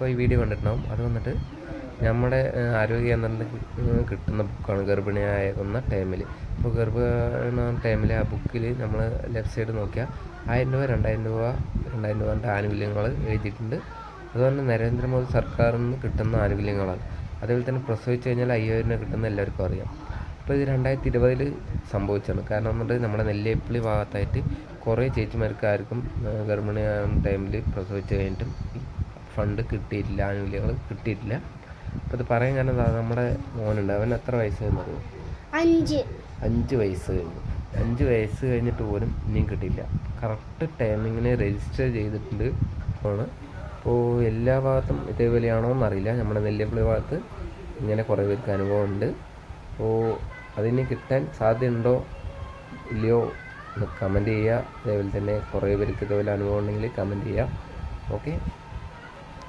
ഇപ്പോൾ ഈ വീഡിയോ കണ്ടിട്ടുണ്ടാവും. അത് വന്നിട്ട് നമ്മുടെ ആരോഗ്യ കേന്ദ്രത്തിൽ കിട്ടുന്ന ബുക്കാണ് ഗർഭിണിയാകുന്ന ടൈമിൽ. ഇപ്പോൾ ഗർഭിണി ടൈമിൽ ആ ബുക്കിൽ നമ്മൾ ലെഫ്റ്റ് സൈഡ് നോക്കിയാൽ 1000 രൂപ 2000 രൂപൻ്റെ ആനുകൂല്യങ്ങൾ എഴുതിയിട്ടുണ്ട്. അതുപോലെ നരേന്ദ്രമോദി സർക്കാരിൽ നിന്ന് കിട്ടുന്ന ആനുകൂല്യങ്ങളാണ്. അതേപോലെ തന്നെ പ്രസവിച്ച് കഴിഞ്ഞാൽ 5000 രൂപ കിട്ടുന്ന എല്ലാവർക്കും അറിയാം. അപ്പോൾ ഇത് 2020 സംഭവിച്ചാണ്. കാരണം എന്നിട്ട് നമ്മുടെ നെല്ലിയപ്പള്ളി ഭാഗത്തായിട്ട് കുറേ ചേച്ചിമാർക്ക് ആർക്കും ഗർഭിണിയാകുന്ന ടൈമിൽ പ്രസവിച്ച് കഴിഞ്ഞിട്ടും ഫണ്ട് കിട്ടിയിട്ടില്ല, ആനുകൂല്യങ്ങൾ കിട്ടിയിട്ടില്ല. അപ്പോൾ ഇത് പറയാൻ കാരണം നമ്മുടെ മോനുണ്ട്, അവൻ എത്ര വയസ്സായെന്ന് അറിയുമോ? 5 വയസ്സ് കഴിഞ്ഞു. 5 വയസ്സ് കഴിഞ്ഞിട്ട് പോലും ഇനിയും കിട്ടിയില്ല. കറക്റ്റ് ടൈമിങ്ങിന് രജിസ്റ്റർ ചെയ്തിട്ടുണ്ട് ആണ്. അപ്പോൾ എല്ലാ ഭാഗത്തും ഇതേപോലെയാണോ എന്നറിയില്ല. നമ്മുടെ നെല്ലിയപ്പള്ളി ഭാഗത്ത് ഇങ്ങനെ കുറേ പേർക്ക് അനുഭവമുണ്ട്. അപ്പോൾ അതിന് കിട്ടാൻ സാധ്യതയുണ്ടോ ഇല്ലയോ എന്ന് കമൻറ്റ് ചെയ്യുക. അതേപോലെ തന്നെ കുറേ പേർക്ക് ഇതേപോലെ അനുഭവം ഉണ്ടെങ്കിൽ കമൻറ്റ് ചെയ്യുക. ഓക്കെ.